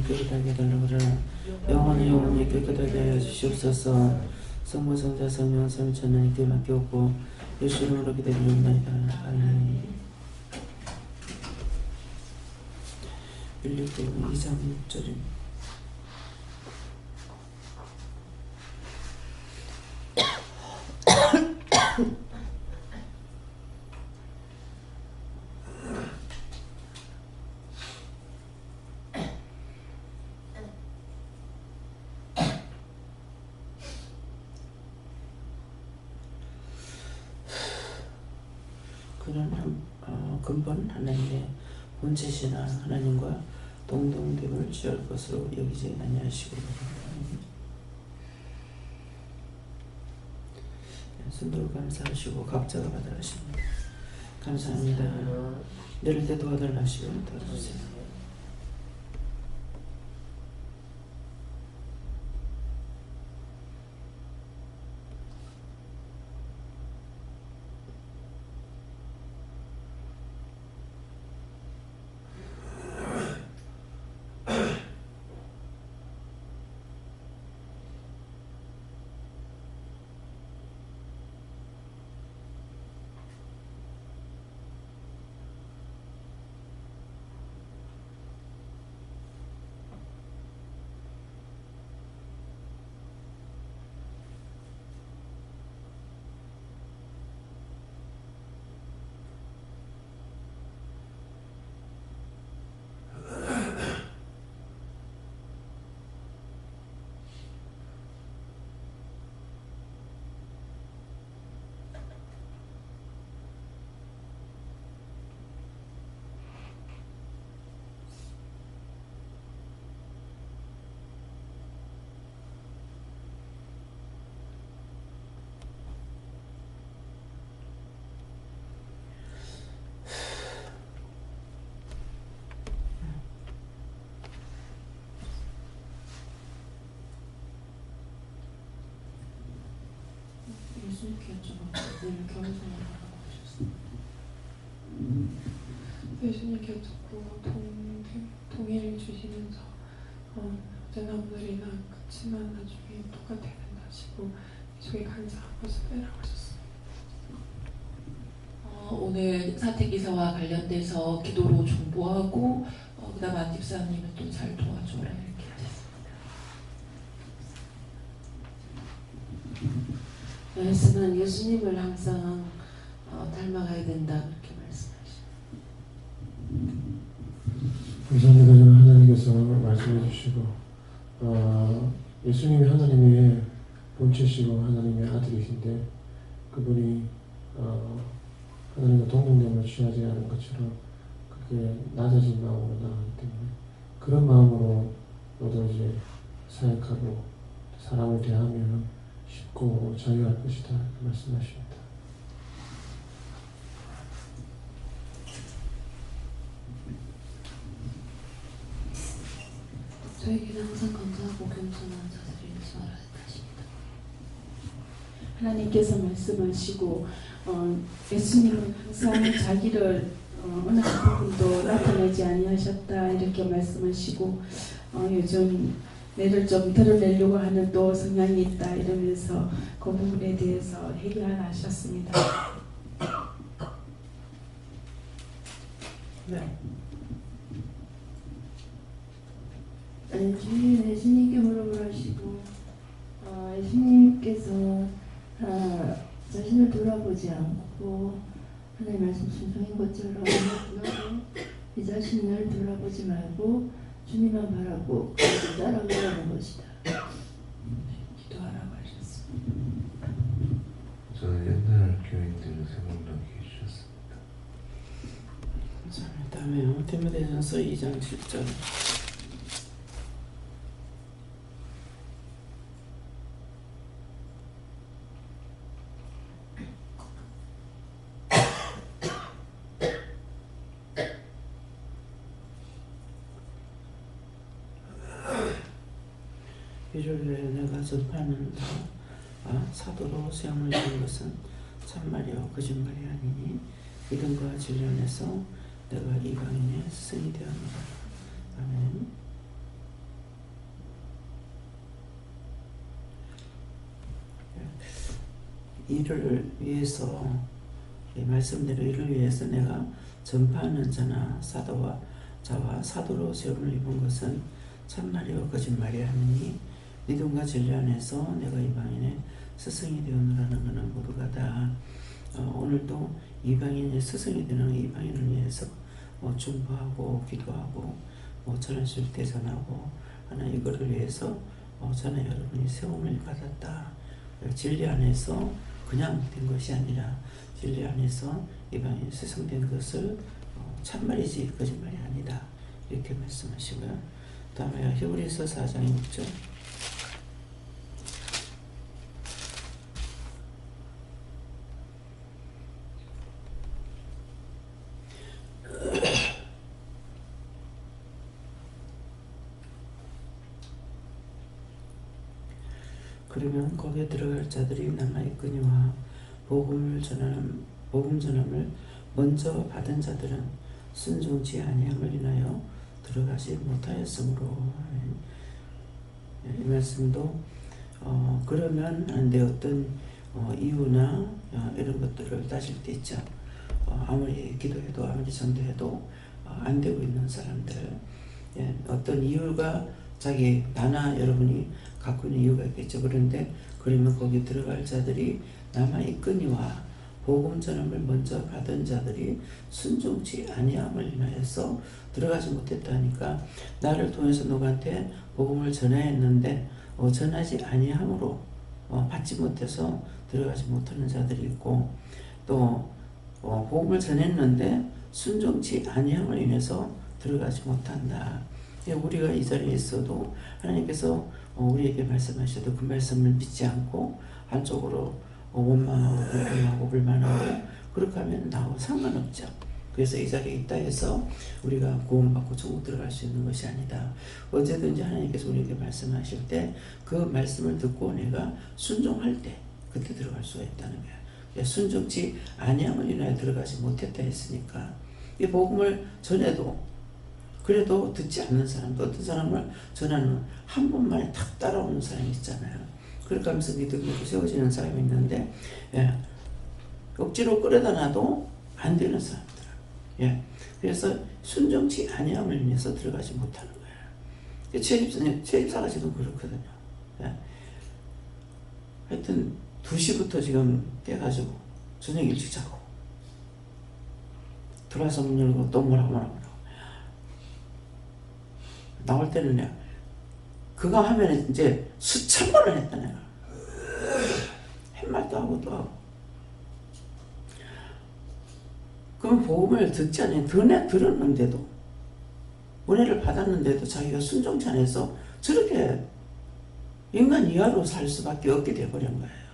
깨끗하게 해달라고 하라. 영혼이 깨끗하게 하여 주시옵소서. 성부 성자 성령 성천하님께 맡겨오고 예수 이름으로 기도드리옵나이다. 아멘. 빌립보 2장 6절입니다. 그는 근본 하나님의 본체시나 하나님과 동등됨을 취할 것으로 여기지 아니하시고 순도를 감사하시고 각자가 받으라 하십니다. 감사합니다. 내릴 때 도와달라 하시고 도와주세요. 예수님께 여쭤봤고 늘 겸손을 하라고 하셨어요. 예수님께 듣고 동의를 주시면서 어제나 오늘이나 그치만 나중에 똑같아야 된다 하시고 계속에 감사하고 쓰라고 하셨어요. 오늘 사택기사와 관련돼서 기도로 중보하고 그 다음 안 집사님은 또 잘 도와줘라 이렇게 됐습니다. 말씀은 예수님을 항상 닮아가야 된다 그렇게 말씀하시죠. 감사합니다. 저는 하나님께서 말씀해 주시고 예수님이 하나님의 본체시고 하나님의 아들이신데 그분이 하나님과 동등됨을 취하지 않은 것처럼 그게 낮아진 마음으로 나가기 때문에 그런 마음으로 너도 이제 사역하고 사람을 대하면 쉽고 자유할 것이다 이렇게 말씀하십니다. 저에게는 항상 감사하고 겸손한 자세를 유지하라 하십니다. 하나님께서 말씀하시고 예수님은 항상 자기를 어느 한 부분도 나타내지 아니하셨다 이렇게 말씀하시고 요즘 내를 좀 드러내려고 하는 또 성향이 있다 이러면서 그 부분에 대해서 해결하라 하셨습니다. 네. 주님 예수님께 물어보라 하시고 예수님께서 자신을 돌아보지 않고 하나님 말씀 순종인 것처럼 이 자신을 돌아보지 말고 주님만 바라고 그것을 따라가라는 것이다. 기도하라고 하셨습니다. 저는 옛날 교인들을 생각나게 해주셨습니다. 감사합니다. 다음에요. 디모데전서 2장 7절. 이를 내가 전파하는 사도로 수양을 주는 것은 참말이요 거짓말이 아니니 믿음과 진리 안에서 내가 이방인의 스승이 되었노라. 아멘. 일을 위해서 이 말씀대로 일을 위해서 내가 전파하는 자나 사도와 자와 사도로 세움을 입은 것은 참말이요 거짓말이 아니니 믿음과 진리 안에서 내가 이방인의 스승이 되었노라는 것은 모두가 다 오늘도 이방인의 스승이 되는 이방인을 위해서 중보하고 기도하고 전하실 때 전하고 하나 이거를 위해서 저는 여러분이 세움을 받았다. 진리 안에서 그냥 된 것이 아니라 진리 안에서 이방인 스승된 것을 참말이지 거짓말이 아니다. 이렇게 말씀하시고요. 다음에 히브리서 4장 6절 그러면 거기에 들어갈 자들이 남아있거니와 복음 전함을 먼저 받은 자들은 순종치 아니함을 인하여 들어가지 못하였으므로 이 말씀도 그러면 내 어떤 이유나 이런 것들을 따질 때 있죠. 아무리 기도해도 아무리 전도해도 안 되고 있는 사람들 어떤 이유가 나나 여러분이 갖고 있는 이유가 있겠죠. 그런데 그러면 거기 들어갈 자들이 남아있거니와 복음 전함을 먼저 받은 자들이 순종치 아니함을 인하여서 들어가지 못했다니까 나를 통해서 누구한테 복음을 전하였는데 전하지 아니함으로 받지 못해서 들어가지 못하는 자들이 있고 또 복음을 전했는데 순종치 아니함을 인해서 들어가지 못한다. 우리가 이 자리에 있어도 하나님께서 우리에게 말씀하셔도 그 말씀을 믿지 않고 한쪽으로 원망하고 불평하고 불만하고 그렇게 하면 나하고 상관없죠. 그래서 이 자리에 있다 해서 우리가 구원받고 천국 들어갈 수 있는 것이 아니다. 언제든지 하나님께서 우리에게 말씀하실 때 그 말씀을 듣고 내가 순종할 때 그때 들어갈 수가 있다는 거야. 순종치 아니함을 인하여 들어가지 못했다 했으니까 이 복음을 전해도 그래도 듣지 않는 사람도 어떤 사람을 전하는 한 번만에 탁 따라오는 사람이 있잖아요. 그렇게 하면서 믿음으로 세워지는 사람이 있는데 억지로 끌어다 놔도 안 되는 사람들. 그래서 순종치 아니함을 인해서 들어가지 못하는 거예요. 최집사가 지금 그렇거든요. 하여튼 2시부터 지금 깨가지고 저녁 일찍 자고 들어와서 문 열고 또 뭐라고 나올 때는 내가 그거 하면 이제 수천 번을 했다 내가 햇말도 하고 또 하고 그럼 복음을 듣지 않으면 들었는데도 은혜를 받았는데도 자기가 순종치 않아서 저렇게 인간 이하로 살 수밖에 없게 돼버린 거예요.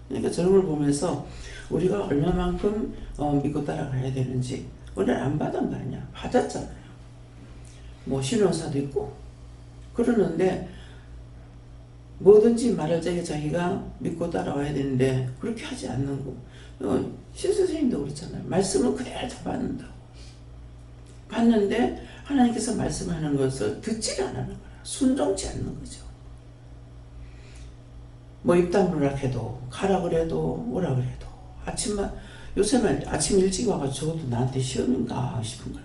그러니까 저런 걸 보면서 우리가 얼마만큼 믿고 따라가야 되는지 은혜를 안 받은 거 아니야. 받았잖아요. 뭐 신원사도 있고 그러는데 뭐든지 말할 적에 자기가 믿고 따라와야 되는데 그렇게 하지 않는 거. 신선생님도 그렇잖아요. 말씀을 그대로 다 받는다고. 받는데 하나님께서 말씀하는 것을 듣지를 않는 거야. 순종치 않는 거죠. 뭐 입 다물으라 해도 가라 그래도 오라 그래도 요새는 아침 일찍 와가지고 저것도 나한테 시험인가 싶은 거야.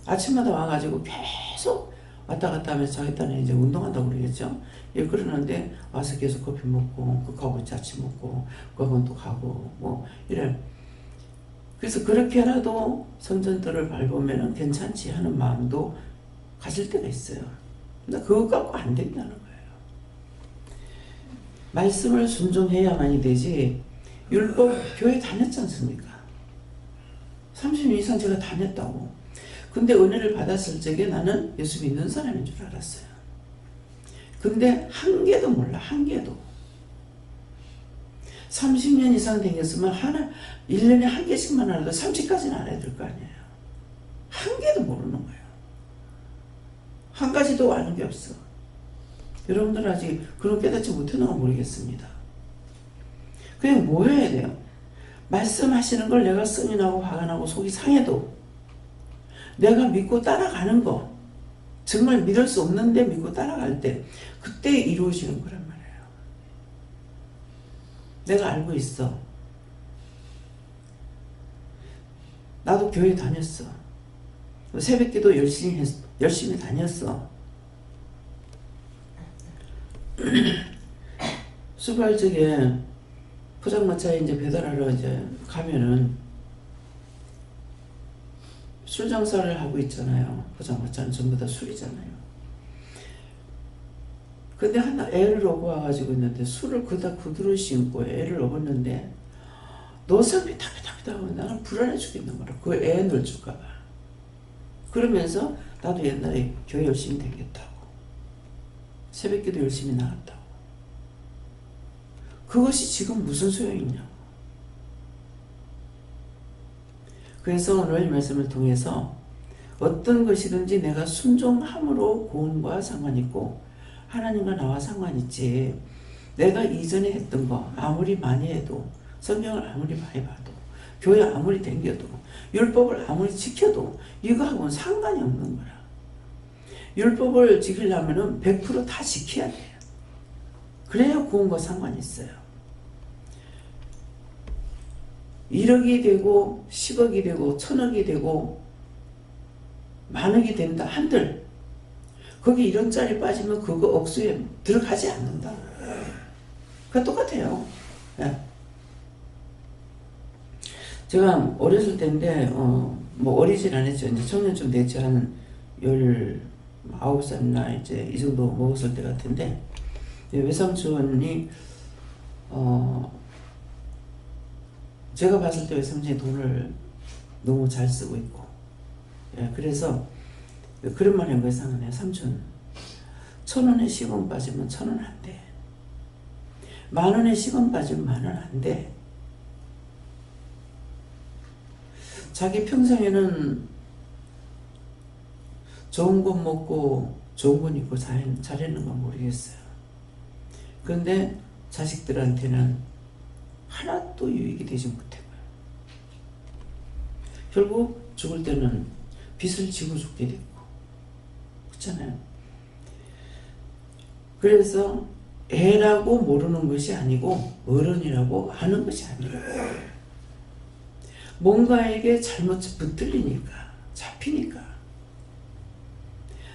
아침마다 와가지고 계속 왔다 갔다 하면서 자기 딴에 이제 운동한다고 그러겠죠. 그러는데 와서 계속 커피 먹고 그거하고 아침 먹고 그거하고 또 가고 뭐 이래. 그래서 그렇게라도 성전들을 밟으면 괜찮지 하는 마음도 가질 때가 있어요. 근데 그것 갖고 안 된다는 거예요. 말씀을 순종해야만이 되지. 율법 교회 다녔지 않습니까? 30년 이상 제가 다녔다고. 근데 은혜를 받았을 적에 나는 예수 믿는 사람인 줄 알았어요. 근데 한 개도 몰라. 한 개도. 30년 이상 되겠으면 1년에 한 개씩만 알아도 30까지는 알아야 될 거 아니에요. 한 개도 모르는 거예요. 한 가지도 아는 게 없어. 여러분들 아직 그런 깨닫지 못했는가 모르겠습니다. 그냥 뭐 해야 돼요? 말씀하시는 걸 내가 성이 나고 화가 나고 속이 상해도 내가 믿고 따라가는 거, 정말 믿을 수 없는데 믿고 따라갈 때 그때 이루어지는 거란 내가 알고 있어. 나도 교회 다녔어. 새벽기도 열심히 다녔어. 수발적에 포장마차에 이제 배달하러 이제 가면은 술 장사를 하고 있잖아요. 포장마차는 전부 다 술이잖아요. 근데 하나 애를 업어 와가지고 있는데 술을 그다 구두로 신고 애를 업었는데 노선비 타비타비타 하면 나는 불안해 죽겠는 거라. 그 애 놀줄까봐. 그러면서 나도 옛날에 교회 열심히 다녔다고. 새벽기도 열심히 나갔다고. 그것이 지금 무슨 소용이냐. 그래서 오늘 말씀을 통해서 어떤 것이든지 내가 순종함으로 구원과 상관있고 하나님과 나와 상관있지, 내가 이전에 했던 거 아무리 많이 해도, 성경을 아무리 많이 봐도, 교회 아무리 댕겨도, 율법을 아무리 지켜도 이거하고는 상관이 없는 거라. 율법을 지키려면 100% 다 지켜야 돼요. 그래야 구원과 상관이 있어요. 1억이 되고 10억이 되고 1000억이 되고 만억이 된다 한들 거기 1원짜리 빠지면 그거 억수에 들어가지 않는다. 그거 똑같아요. 네. 제가 어렸을 때인데 뭐 어리진 않았죠. 이제 청년쯤 됐죠. 한 19살이나 이제 이 정도 먹었을 때 같은데 외삼촌이 제가 봤을 때 외삼촌이 돈을 너무 잘 쓰고 있고, 예, 그래서 그런 말 한 거 이상하네요. 삼촌, 1000원에 10원 빠지면 1000원 안 돼. 10,000원에 10원 빠지면 10,000원 안 돼. 자기 평생에는 좋은 건 먹고 좋은 건 입고 잘했는 건 모르겠어요. 그런데 자식들한테는 하나도 유익이 되지 못하고요. 결국 죽을 때는 빚을 지고 죽게 됐고, 그렇잖아요. 그래서 애라고 모르는 것이 아니고 어른이라고 아는 것이 아니에요. 뭔가에게 잘못 붙들리니까, 잡히니까.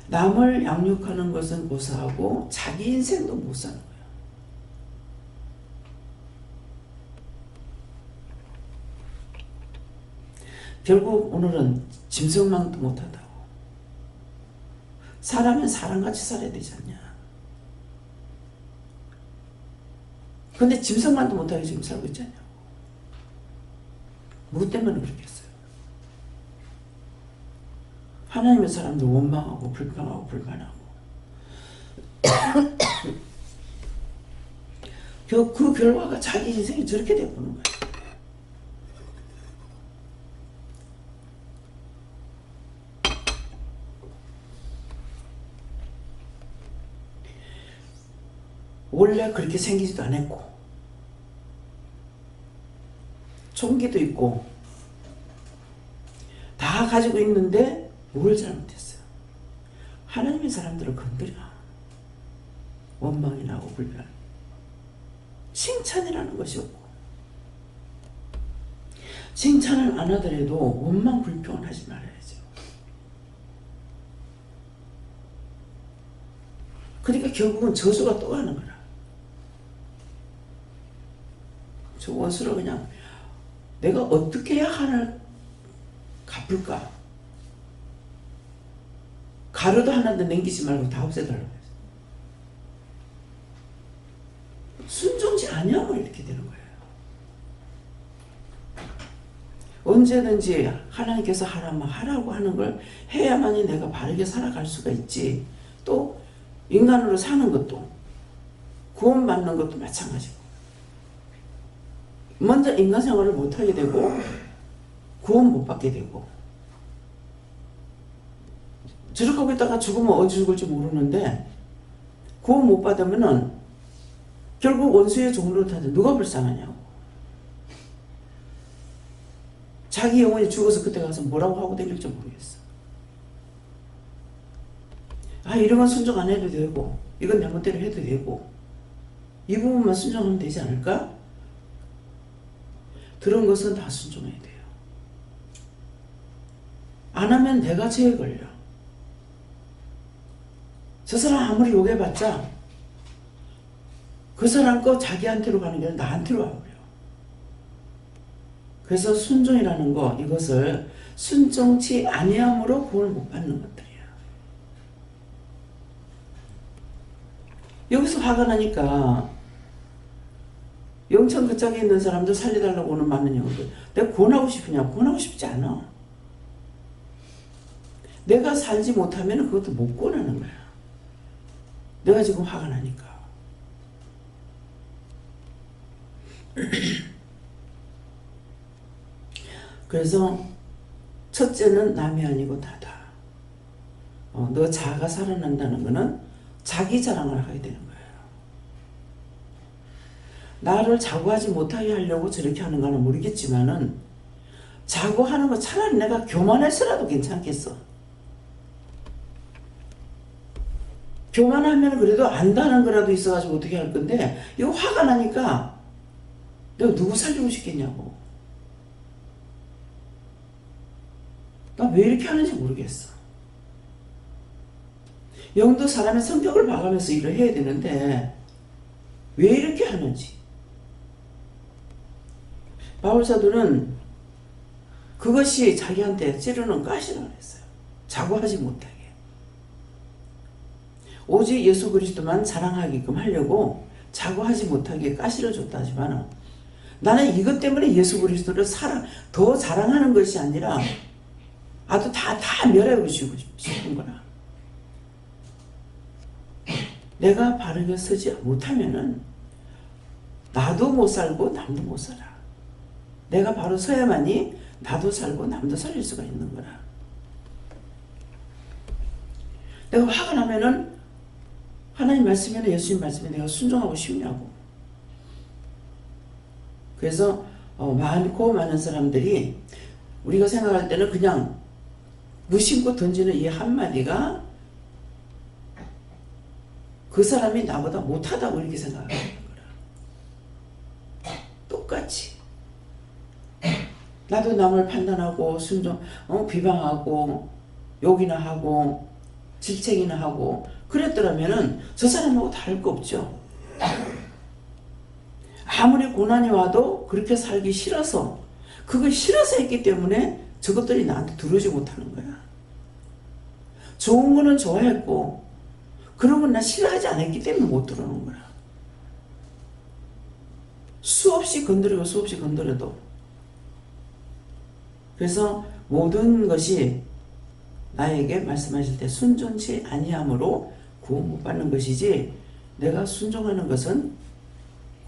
남을 양육하는 것은 고사하고 자기 인생도 못 사는 거예요. 결국 오늘은 짐승만도 못하다고. 사람은 사람같이 살아야 되지 않냐. 근데 짐승만도 못하게 지금 살고 있지 않냐고. 뭐 때문에 그렇겠어요? 하나님의 사람들 원망하고 불평하고 불만하고 그 결과가 자기 인생이 저렇게 되어보는 거예요. 원래 그렇게 생기지도 않았고 총기도 있고 다 가지고 있는데 뭘 잘못했어요? 하나님의 사람들을 건드려 원망이 나고 불평, 칭찬이라는 것이 없고, 칭찬을 안 하더라도 원망 불평을 하지 말아야죠. 그러니까 결국은 저주가 또 가는 거라. 저 원수를 그냥 내가 어떻게 해야 하나를 갚을까? 가루도 하나도 남기지 말고 다 없애달라고 했어요. 순종지 아니하면 이렇게 되는 거예요. 언제든지 하나님께서 하라면 하라고 하는 걸 해야만이 내가 바르게 살아갈 수가 있지. 또 인간으로 사는 것도, 구원받는 것도 마찬가지고. 먼저 인간 생활을 못하게 되고 구원 못 받게 되고, 저렇게 하고 있다가 죽으면 어디 죽을지 모르는데 구원 못 받으면은 결국 원수의 종으로 타는데 누가 불쌍하냐고. 자기 영혼이 죽어서 그때 가서 뭐라고 하고 다닐지 모르겠어. 아, 이런 건 순종 안 해도 되고 이건 내 멋대로 해도 되고 이 부분만 순종하면 되지 않을까? 들은 것은 다 순종해야 돼요. 안 하면 내가 죄에 걸려. 저 사람 아무리 욕해봤자 그 사람 거 자기한테로 가는 게 아니라 나한테로 와버려. 그래서 순종이라는 거, 이것을 순종치 아니함으로 구원을 못 받는 것들이야. 여기서 화가 나니까 영천 그 짝에 있는 사람들 살려달라고 오는 많은 영혼들, 내가 구원하고 싶으냐? 구원하고 싶지 않아. 내가 살지 못하면 그것도 못 구원하는 거야. 내가 지금 화가 나니까. 그래서 첫째는 남이 아니고 나다. 너 자아가 살아난다는 것은 자기 자랑을 하게 되는 거예요. 나를 자고하지 못하게 하려고 저렇게 하는 거는 모르겠지만은 자고하는 거 차라리 내가 교만해서라도 괜찮겠어. 교만하면 그래도 안다는 거라도 있어가지고 어떻게 할 건데, 이거 화가 나니까 내가 누구 살리고 싶겠냐고. 나 왜 이렇게 하는지 모르겠어. 영도 사람의 성격을 봐가면서 일을 해야 되는데 왜 이렇게 하는지. 바울사도는 그것이 자기한테 찌르는 가시라고 했어요. 자고하지 못하게. 오직 예수 그리스도만 자랑하게끔 하려고 자고하지 못하게 가시를 줬다 하지만, 나는 이것 때문에 예수 그리스도를 더 자랑하는 것이 아니라 아주 다 멸하고 싶은 거라. 내가 바르게 서지 못하면은 나도 못 살고 남도 못 살아. 내가 바로 서야만이 나도 살고 남도 살릴 수가 있는 거라. 내가 화가 나면은 하나님 말씀이나 예수님 말씀에 내가 순종하고 싶냐고. 그래서 많고 많은 사람들이 우리가 생각할 때는 그냥 무심코 던지는 이 한마디가 그 사람이 나보다 못하다고 이렇게 생각하는 거라. 똑같이. 나도 남을 판단하고 비방하고 욕이나 하고 질책이나 하고 그랬더라면은 저 사람하고 다를 거 없죠. 아무리 고난이 와도 그렇게 살기 싫어서, 그걸 싫어서 했기 때문에 저것들이 나한테 들어오지 못하는 거야. 좋은 거는 좋아했고 그런 건 나 싫어하지 않았기 때문에 못 들어오는 거야. 수없이 건드리고 수없이 건드려도. 그래서 모든 것이 나에게 말씀하실 때 순종치 아니함으로 구원 못 받는 것이지, 내가 순종하는 것은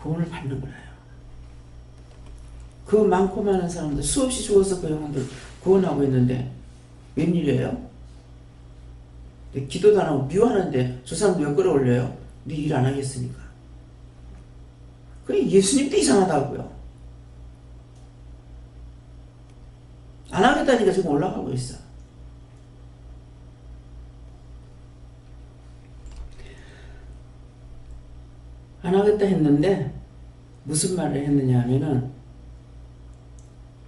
구원을 받는 거예요. 그 많고 많은 사람들 수없이 죽어서 그 영혼들 구원하고 있는데 웬일이에요? 기도도 안 하고 미워하는데 저 사람 왜 끌어올려요? 네 일 안 하겠으니까. 그게 예수님도 이상하다고요. 안 하겠다니까 지금 올라가고 있어. 안 하겠다 했는데 무슨 말을 했느냐 하면은,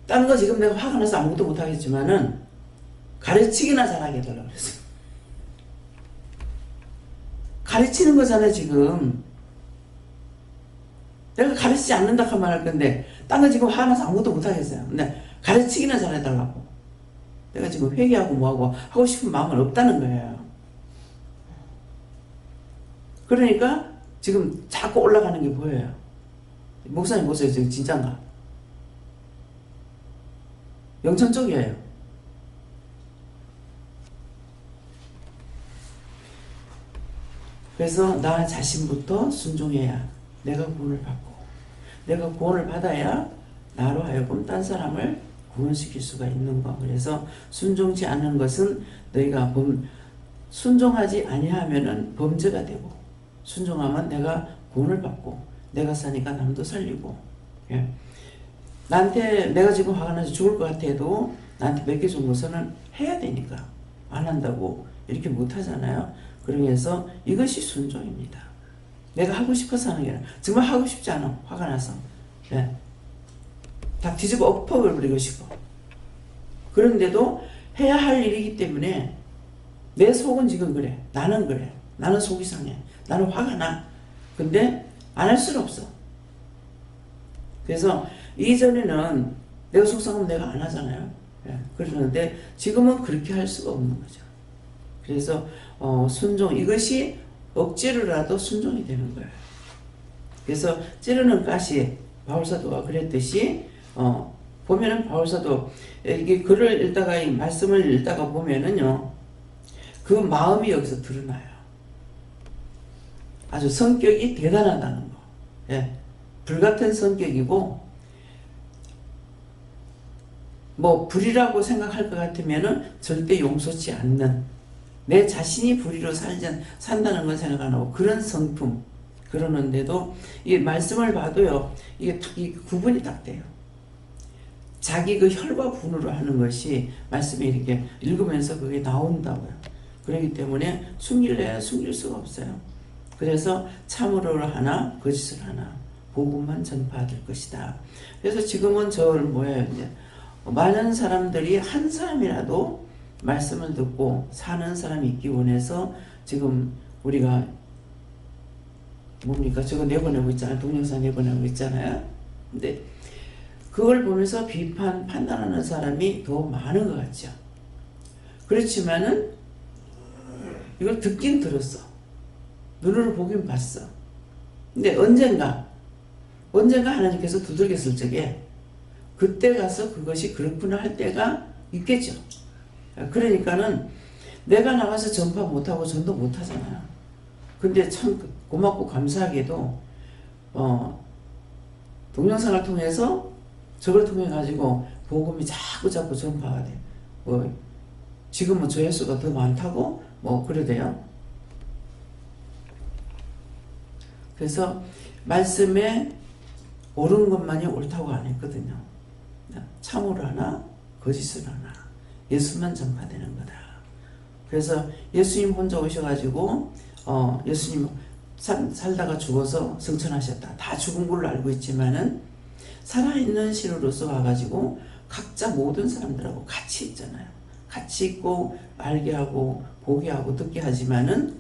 다른 거 지금 내가 화가 나서 아무것도 못 하겠지만은 가르치기나 잘하게 해달라고 그랬어요. 가르치는 거잖아 지금. 내가 가르치지 않는다 하면 할 건데 딴 거 지금 화나서 아무것도 못 하겠어요. 근데 가르치기나 잘해달라고. 내가 지금 회개하고 뭐하고 하고 싶은 마음은 없다는 거예요. 그러니까 지금 자꾸 올라가는 게 보여요. 목사님 보세요. 지금 진짠가? 영천 쪽이에요. 그래서 나 자신부터 순종해야 내가 구원을 받고, 내가 구원을 받아야 나로 하여금 딴 사람을 구원시킬 수가 있는 거. 그래서 순종치 않는 것은 너희가 순종하지 아니하면은 범죄가 되고, 순종하면 내가 구원을 받고 내가 사니까 남도 살리고. 예. 나한테 내가 지금 화가 나서 죽을 것 같아도 나한테 맡겨준 것은 해야 되니까 안 한다고 이렇게 못 하잖아요. 그래서 이것이 순종입니다. 내가 하고 싶어서 하는 게 아니라 정말 하고 싶지 않아. 화가 나서. 예. 다 뒤집어 엎어버릴 것이고. 그런데도 해야 할 일이기 때문에 내 속은 지금 그래. 나는 그래. 나는 속이 상해. 나는 화가 나. 근데 안 할 수는 없어. 그래서 이전에는 내가 속상하면 내가 안 하잖아요. 그러는데 지금은 그렇게 할 수가 없는 거죠. 그래서 순종, 이것이 억지로라도 순종이 되는 거예요. 그래서 찌르는 가시, 바울사도가 그랬듯이 보면은 바울사도 이게 글을 읽다가 이 말씀을 읽다가 보면은요, 그 마음이 여기서 드러나요. 아주 성격이 대단하다는 거. 예. 불같은 성격이고, 뭐 불이라고 생각할 것 같으면은 절대 용서치 않는, 내 자신이 불의로 산다는 건 생각 안 하고 그런 성품. 그러는데도 이 말씀을 봐도요, 이게 구분이 딱 돼요. 자기 그 혈과 분으로 하는 것이 말씀이 이렇게 읽으면서 그게 나온다고요. 그렇기 때문에 숨길 수가 없어요. 그래서 참으로 하나 거짓을 하나 복음만 전파될 것이다. 그래서 지금은 이제 많은 사람들이 한 사람이라도 말씀을 듣고 사는 사람이 있기 원해서 지금 우리가 뭡니까? 저거 내보내고 있잖아요. 동영상 내보내고 있잖아요. 근데 그걸 보면서 판단하는 사람이 더 많은 것 같죠. 그렇지만은 이걸 듣긴 들었어. 눈으로 보긴 봤어. 근데 언젠가 하나님께서 두들겼을 적에 그때 가서 그것이 그렇구나 할 때가 있겠죠. 그러니까는 내가 나가서 전파 못하고 전도 못하잖아요. 근데 참 고맙고 감사하게도 동영상을 통해서 저걸 통해 가지고 복음이 자꾸 전파가 돼. 지금은 조회수가 더 많다고 그러대요. 그래서 말씀에 옳은 것만이 옳다고 안 했거든요. 참으로 하나 거짓을 하나 예수만 전파되는 거다. 그래서 예수님 혼자 오셔가지고 예수님 살다가 죽어서 승천하셨다. 다 죽은 걸로 알고 있지만은 살아있는 신으로서 와가지고 각자 모든 사람들하고 같이 있잖아요. 같이 있고 알게 하고 보게 하고 듣게 하지만은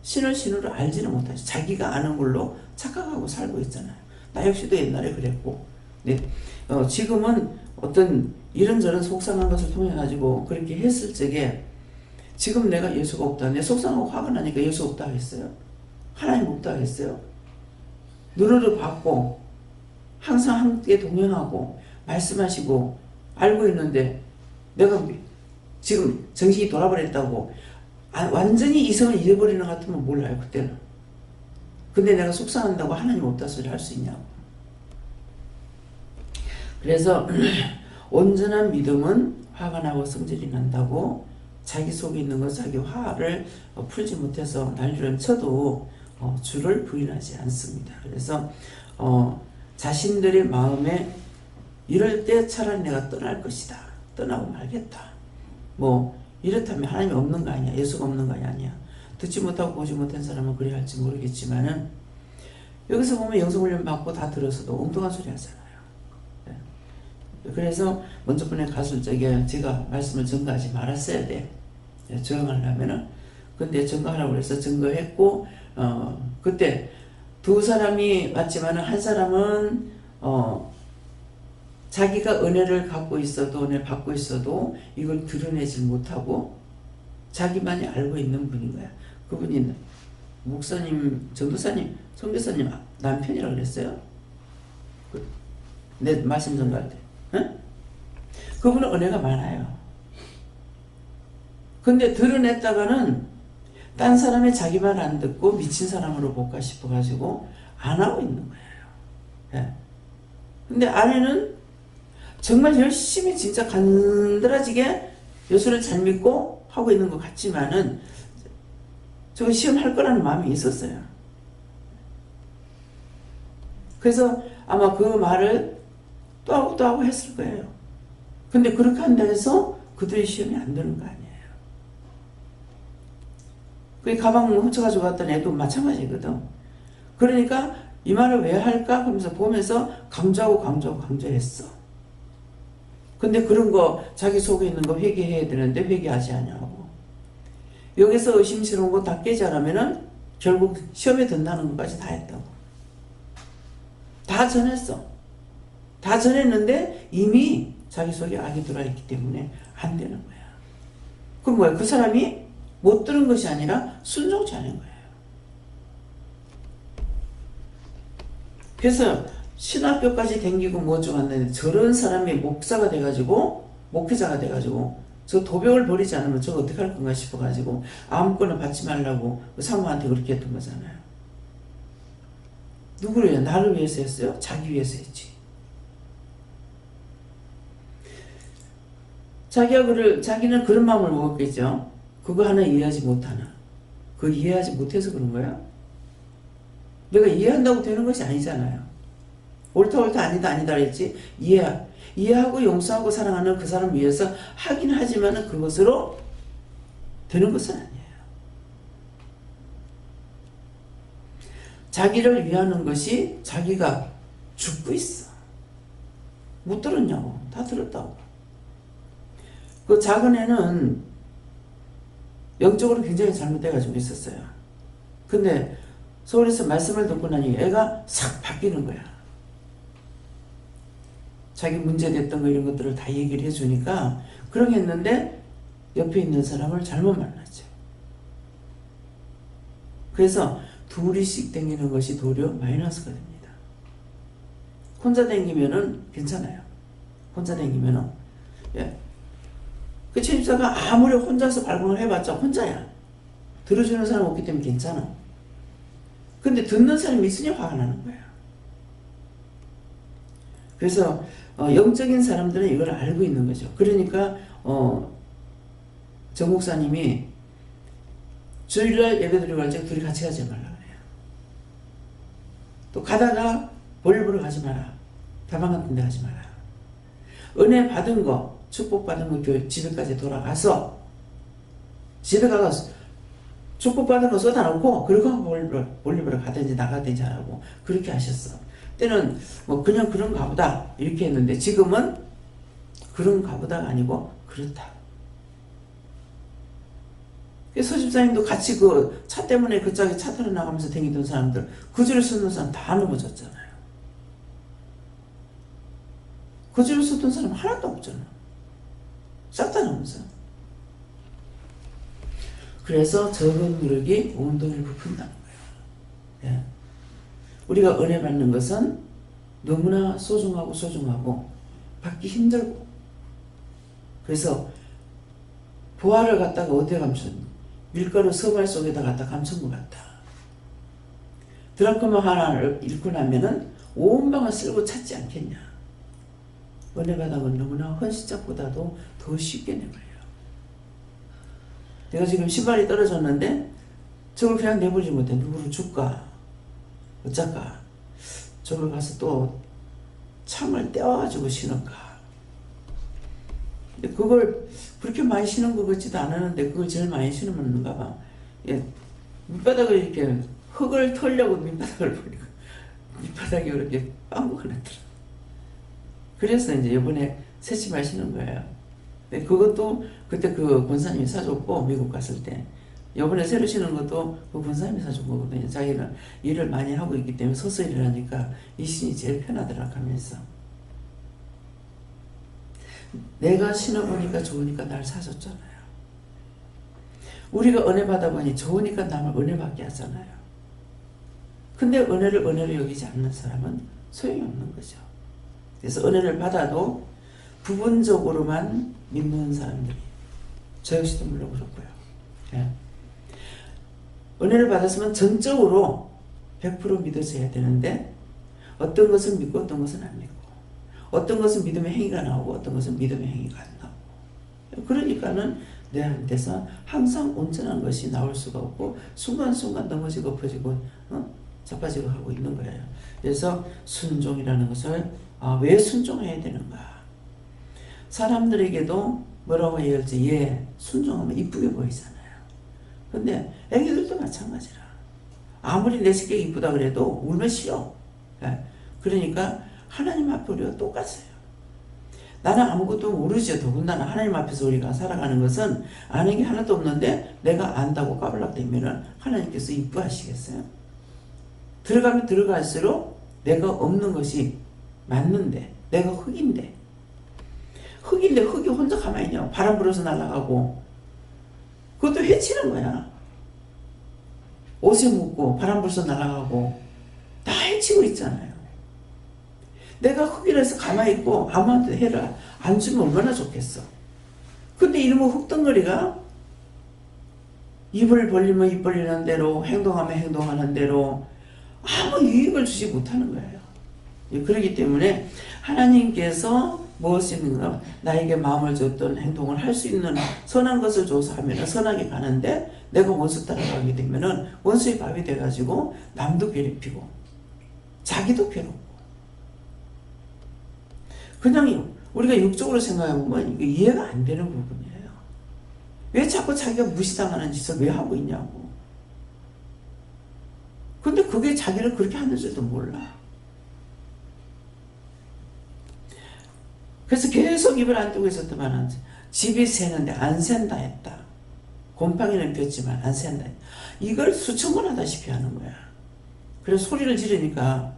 신을 신으로 알지는 못하죠. 자기가 아는 걸로 착각하고 살고 있잖아요. 나 역시도 옛날에 그랬고. 네. 지금은 어떤 이런저런 속상한 것을 통해 가지고 그렇게 했을 적에 지금 내가 예수가 없다. 내 속상하고 화가 나니까 예수 없다 했어요. 하나님 없다 했어요. 눈으로 봤고 항상 함께 동행하고 말씀하시고 알고 있는데 내가 지금 정신이 돌아버렸다고 완전히 이성을 잃어버리는 것 같으면 몰라요. 그때는. 근데 내가 속상한다고 하나님 없다 소리 할 수 있냐고. 그래서 온전한 믿음은 화가 나고 성질이 난다고 자기 속에 있는 것, 자기 화를 풀지 못해서 난리를 쳐도 주를 부인하지 않습니다. 그래서 자신들의 마음에 이럴 때 차라리 내가 떠날 것이다. 떠나고 말겠다. 이렇다면 하나님이 없는 거 아니야. 예수가 없는 거 아니야. 듣지 못하고 보지 못한 사람은 그래야 할지 모르겠지만은 여기서 보면 영성훈련 받고 다 들어서도 엉뚱한 소리 하잖아요. 그래서 먼저 번에 갔을 적에 제가 말씀을 증거하지 말았어야 돼. 증거하려면은. 근데 증거하라고 해서 증거했고, 그때 두 사람이 왔지만은 한 사람은, 자기가 은혜를 갖고 있어도, 은혜를 받고 있어도 이걸 드러내지 못하고 자기만이 알고 있는 분인 거야. 그분이 목사님, 전도사님, 선교사님 남편이라고 그랬어요. 내 말씀 전도할 때. 응? 그분은 은혜가 많아요. 근데 드러냈다가는 딴 사람의 자기 말 안 듣고 미친 사람으로 볼까 싶어가지고 안 하고 있는 거예요. 예. 근데 아내는 정말 열심히 진짜 간드러지게 예수를 잘 믿고 하고 있는 것 같지만은 저거 시험할 거라는 마음이 있었어요. 그래서 아마 그 말을 또 하고 했을 거예요. 근데 그렇게 한다 해서 그들의 시험이 안 되는 거 아니에요. 그 가방 훔쳐가지고 갔던 애도 마찬가지거든. 그러니까 이 말을 왜 할까 하면서 보면서 강조했어. 근데 그런 거 자기 속에 있는 거 회개해야 되는데 회개하지 않냐고. 여기서 의심스러운 거 다 깨지 않으면은 결국 시험에 든다는 것까지 다 했다고. 다 전했어. 다 전했는데 이미 자기 속에 악이 들어있기 때문에 안 되는 거야. 그럼 뭐야? 그 사람이 못 들은 것이 아니라 순종치 않은 거예요. 그래서 신학교까지 댕기고 뭐 어쩌겠는데 저런 사람이 목사가 돼가지고 목회자가 돼가지고 저 도벽을 버리지 않으면 저거 어떻게 할 건가 싶어가지고 아무거나 받지 말라고 그 사모한테 그렇게 했던 거잖아요. 누구를 위해? 나를 위해서 했어요? 자기 위해서 했지. 자기는 그런 마음을 먹었겠죠. 그거 하나 이해하지 못하나. 그거 이해하지 못해서 그런 거야? 내가 이해한다고 되는 것이 아니잖아요. 옳다 아니다 했지. 이해하고 용서하고 사랑하는 그 사람 위해서 하긴 하지만 그것으로 되는 것은 아니에요. 자기를 위하는 것이 자기가 죽고 있어. 못 들었냐고. 다 들었다고. 그 작은 애는 영적으로 굉장히 잘못돼가지고 있었어요. 근데 서울에서 말씀을 듣고 나니 애가 싹 바뀌는 거야. 자기 문제됐던 거 이런 것들을 다 얘기를 해주니까 그렇게 했는데 옆에 있는 사람을 잘못 만났죠. 그래서 둘이씩 댕기는 것이 도리어 마이너스가 됩니다. 혼자 댕기면은 괜찮아요. 혼자 댕기면은 예. 그 침입자가 아무리 혼자서 발광을 해봤자 혼자야. 들어주는 사람 없기 때문에 괜찮아. 근데 듣는 사람이 있으니 화가 나는 거야. 그래서 영적인 사람들은 이걸 알고 있는 거죠. 그러니까 정 목사님이 주일날 예배드리고 갈 때 둘이 같이 가지 말라 그래요. 또 가다가 볼일 보러 가지 마라. 다방 같은 데 가지 마라. 은혜 받은 거, 축복받은 거 집에까지 돌아가서 집에 가서 축복받은 거 쏟아놓고 그리고 볼일 보러 가든지 나가든지 하라고 그렇게 하셨어. 때는 뭐 그냥 그런가 보다 이렇게 했는데 지금은 그런가 보다가 아니고 그렇다. 서집사님도 같이 그 차 때문에 그 짝에 차 타러 나가면서 다니던 사람들 그 줄에 서는 사람 다 넘어졌잖아요. 그 줄에 서던 사람 하나도 없잖아. 싹 다 넘어서. 그래서 적은 누룩이 온 돈을 부푼다는 거예요. 예. 우리가 은혜 받는 것은 너무나 소중하고 받기 힘들고 그래서 보화를 갖다가 어디에 감췄니? 밀가루 서발 속에다 갖다 감춘 것 같다. 드라크마 하나를 잃고 나면은 온 방을 쓸고 찾지 않겠냐. 은혜 받아면 너무나 헌신짝보다도 더 쉽게 내버려요. 내가 지금 신발이 떨어졌는데 저걸 그냥 내버리지 못해. 누구를 줄까? 어쩔까? 저걸 가서 또 창을 떼어가지고 신을까? 근데 그걸 그렇게 많이 신은 것 같지도 않았는데 그걸 제일 많이 신으면가 봐. 예, 밑바닥을 이렇게 흙을 털려고 밑바닥을 보니까 밑바닥이 그렇게 빵꾸가 났더라. 그래서 이제 이번에 새 신발 신은 거예요. 근데 그것도 그때 그 권사님이 사줬고 미국 갔을 때 이번에 새로 신은 것도 그 권사님이 사준 거거든요. 자기는 일을 많이 하고 있기 때문에 서서 일을 하니까 이 신이 제일 편하더라 하면서 내가 신어보니까 좋으니까 날 사줬잖아요. 우리가 은혜 받아보니 좋으니까 남을 은혜 받게 하잖아요. 근데 은혜를 여기지 않는 사람은 소용이 없는 거죠. 그래서 은혜를 받아도 부분적으로만 믿는 사람들이 저 역시도 물론 그렇고요. 예. 은혜를 받았으면 전적으로 100% 믿어져야 되는데 어떤 것은 믿고 어떤 것은 안 믿고 어떤 것은 믿음의 행위가 나오고 어떤 것은 믿음의 행위가 안 나오고 그러니까는 내한테서 항상 온전한 것이 나올 수가 없고 순간순간 넘어지고 엎어지고 자빠지고 하고 있는 거예요. 그래서 순종이라는 것을 왜 순종해야 되는가? 사람들에게도 뭐라고 해야 할지 순종하면 이쁘게 보이잖아요. 근데 애기들도 마찬가지라. 아무리 내 새끼가 이쁘다 그래도 울면 싫어. 그러니까 하나님 앞에 우리가 똑같아요. 나는 아무것도 모르죠. 더군다나 하나님 앞에서 우리가 살아가는 것은 아는 게 하나도 없는데 내가 안다고 까불락대면은 하나님께서 이뻐하시겠어요? 들어가면 들어갈수록 내가 없는 것이 맞는데, 내가 흙인데 흙이 혼자 가만히 있냐고. 바람 불어서 날아가고 그것도 해치는 거야. 옷에 묻고 바람 불어서 날아가고 다 해치고 있잖아요. 내가 흙이라서 가만히 있고 아무한테 해를 안 주면 얼마나 좋겠어. 근데 이놈의 흙덩어리가 입을 벌리면 입 벌리는 대로, 행동하면 행동하는 대로 아무 유익을 주지 못하는 거예요. 그렇기 때문에 하나님께서 무엇인가 나에게 마음을 줬던 행동을 할 수 있는 선한 것을 줘서 하면 선하게 가는데, 내가 원수 따라가게 되면은 원수의 밥이 돼가지고 남도 괴롭히고 자기도 괴롭고. 그냥 우리가 육적으로 생각해보면 이게 이해가 안 되는 부분이에요. 왜 자꾸 자기가 무시당하는 짓을 왜 하고 있냐고. 근데 그게 자기를 그렇게 하는 줄도 몰라. 그래서 계속 입을 안 뜨고 있었더만 집이 새는데 안 샌다 했다. 곰팡이는 폈지만 안 샌다 했다. 이걸 수천 번 하다시피 하는 거야. 그래서 소리를 지르니까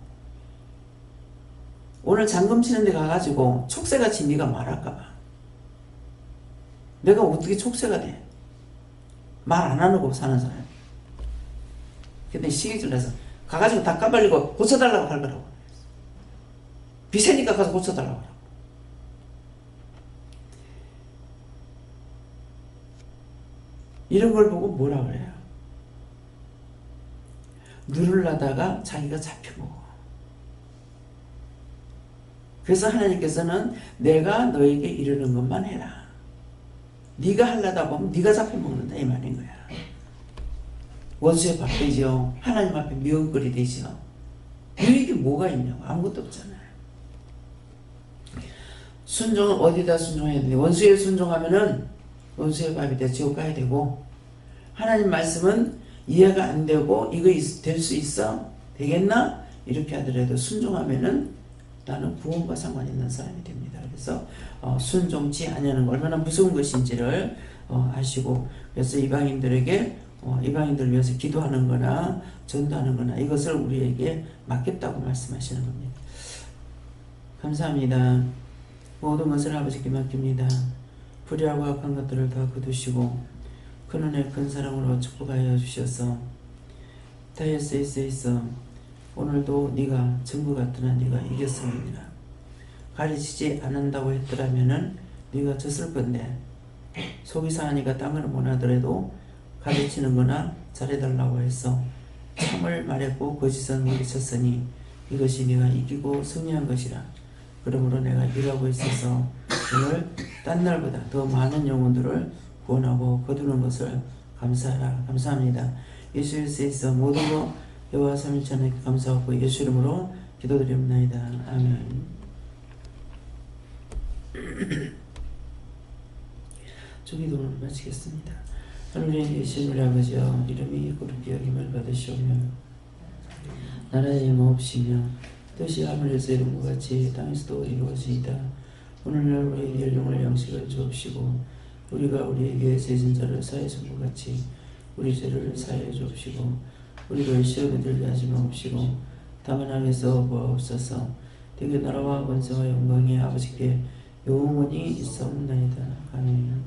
오늘 잠금 치는 데 가가지고 촉새같이 네가 말할까봐. 내가 어떻게 촉새가 돼? 말 안 하고 사는 사람. 근데 시기질 내서 가가지고 다 까발리고 고쳐달라고 할 거라고. 비세니까 가서 고쳐달라고 하라고. 이런 걸 보고 뭐라 그래요? 누르려다가 자기가 잡혀먹어. 그래서 하나님께서는 내가 너에게 이르는 것만 해라. 네가 하려다 보면 네가 잡혀먹는다 이 말인 거야. 원수의 밥 되죠. 하나님 앞에 미움거리 되죠. 유익이 뭐가 있냐고. 아무것도 없잖아요. 순종은 어디다 순종해야 되는데, 원수에 순종하면은 원수의 밥이 돼 지옥 가야 되고, 하나님 말씀은 이해가 안 되고 이거 될 수 있어? 되겠나? 이렇게 하더라도 순종하면은 나는 구원과 상관 있는 사람이 됩니다. 그래서 순종치 아니하는 거 얼마나 무서운 것인지를 아시고, 그래서 이방인들에게 이방인들을 위해서 기도하는 거나 전도하는 거나 이것을 우리에게 맡겼다고 말씀하시는 겁니다. 감사합니다. 모든 것을 아버지께 맡깁니다. 불의하고 악한 것들을 다 거두시고 큰 은혜 큰 사랑으로 축복하여 주셔서 다이어스에서 오늘도 네가 전부 같으나 네가 이겼습니다. 가르치지 않는다고 했더라면은 네가 졌을 건데, 속이 상하니까 딴 거는 못하더라도 가르치는 거나 잘해달라고 해서 참을 말했고 거짓은 물리쳤으니 이것이 네가 이기고 승리한 것이라. 그러므로 내가 일하고 있어서 오늘 딴 날보다 더 많은 영혼들을 구원하고 거두는 것을 감사하라. 감사합니다. 예수에서 모든 거 여호와 삼위일체에 감사하고 예수 이름으로 기도드립니다. 아멘. 주기도를 마치겠습니다. 하늘에 계신 우리 아버지여, 이름이 거룩히 여김을 받으시오며 나라의 임하옵시며 뜻이 하늘에서 이룬 것 같이 땅에서도 이루어지이다. 오늘날 우리에게 일용할 양식을 주옵시고 우리가 우리에게 죄진 자를 사해 준 것 같이 우리 죄를 사해 주옵시고 우리를 시험에 들게 하지 마옵시고 다만 악에서 구하옵소서. 되게 나라와 권세와 영광이 아버지께 영원히 있사옵나이다. 아멘.